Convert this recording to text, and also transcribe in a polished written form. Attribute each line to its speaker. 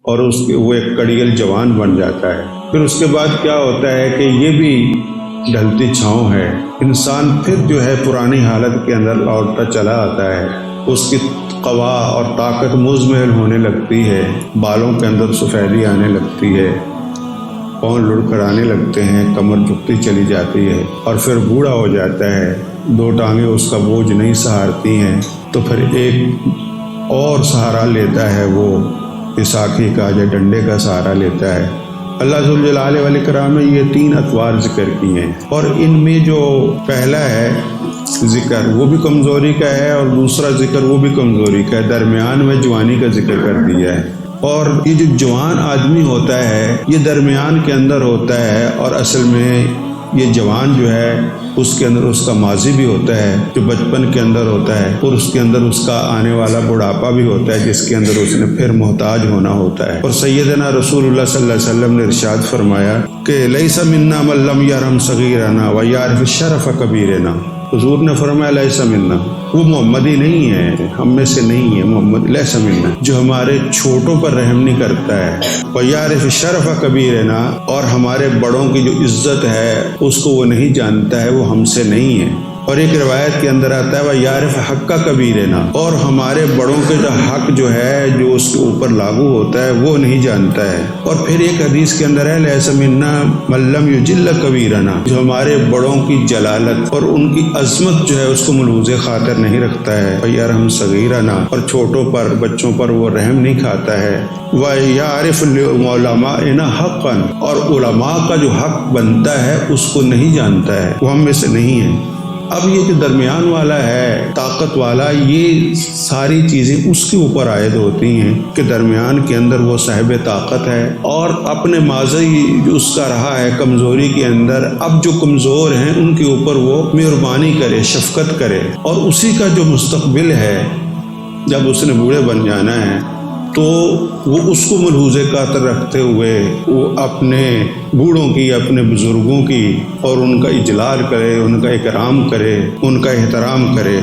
Speaker 1: اور وہ ایک کڑیل جوان بن جاتا ہے۔ پھر اس کے بعد کیا ہوتا ہے کہ یہ بھی ڈھلتی چھاؤں ہے، انسان پھر جو ہے پرانی حالت کے اندر لوٹتا چلا آتا ہے، اس کی قوا اور طاقت مزمحل ہونے لگتی ہے، بالوں کے اندر سفیدی آنے لگتی ہے، پاؤں لڑکھڑانے لگتے ہیں، کمر جھکتی چلی جاتی ہے، اور پھر بوڑھا ہو جاتا ہے، دو ٹانگیں اس کا بوجھ نہیں سہارتی ہیں، تو پھر ایک اور سہارا لیتا ہے، وہ بیساکھی کا یا ڈنڈے کا سہارا لیتا ہے۔ اللہ ذوالجلال والاکرام نے یہ 3 اطوار ذکر کیے ہیں، اور ان میں جو پہلا ہے ذکر وہ بھی کمزوری کا ہے، اور دوسرا ذکر وہ بھی کمزوری کا ہے، درمیان میں جوانی کا ذکر کر دیا ہے۔ اور یہ جو جوان آدمی ہوتا ہے یہ درمیان کے اندر ہوتا ہے، اور اصل میں یہ جوان جو ہے اس کے اندر اس کا ماضی بھی ہوتا ہے جو بچپن کے اندر ہوتا ہے، اور اس کے اندر اس کا آنے والا بڑھاپا بھی ہوتا ہے جس کے اندر اس نے پھر محتاج ہونا ہوتا ہے۔ اور سیدنا رسول اللہ صلی اللہ علیہ وسلم نے ارشاد فرمایا کہ لیس منا من لم یرحم صغیرنا ویعرف شرف کبیرنا۔ حضور نے فرمایا لیس منا، وہ محمدی نہیں ہے، ہم میں سے نہیں ہے محمد، لیس منا، جو ہمارے چھوٹوں پر رحم نہیں کرتا ہے، ویعرف شرف کبیرنا، اور ہمارے بڑوں کی جو عزت ہے اس کو وہ نہیں جانتا ہے، وہ ہم سے نہیں ہے۔ اور ایک روایت کے اندر آتا ہے وَيَعْرِفْ حَقَّ كَبِيرِنَا، اور ہمارے بڑوں کے جو حق جو ہے جو اس کے اوپر لاگو ہوتا ہے وہ نہیں جانتا ہے۔ اور پھر ایک حدیث کے اندر ہے لَيْسَ مِنَّا مَن لَّمْ يُجِلَّ كَبِيرَنَا، جو ہمارے بڑوں کی جلالت اور ان کی عظمت جو ہے اس کو ملحوظ خاطر نہیں رکھتا ہے، وَيَرْحَمْ صَغِيرَنَا، اور چھوٹوں پر بچوں پر وہ رحم نہیں کھاتا ہے، وَيَعْرِفْ لِعُلَمَائِنَا حَقًّا، اور علماء کا جو حق بنتا ہے اس کو نہیں جانتا ہے، وہ ہم میں سے نہیں ہے۔ اب یہ جو درمیان والا ہے طاقت والا، یہ ساری چیزیں اس کے اوپر عائد ہوتی ہیں کہ درمیان کے اندر وہ صاحب طاقت ہے، اور اپنے ماضی جو اس کا رہا ہے کمزوری کے اندر، اب جو کمزور ہیں ان کے اوپر وہ مہربانی کرے، شفقت کرے، اور اسی کا جو مستقبل ہے جب اس نے بوڑھے بن جانا ہے تو وہ اس کو ملحوظ خاطر رکھتے ہوئے وہ اپنے بوڑھوں کی، اپنے بزرگوں کی، اور ان کا اجلال کرے، ان کا اکرام کرے، ان کا احترام کرے۔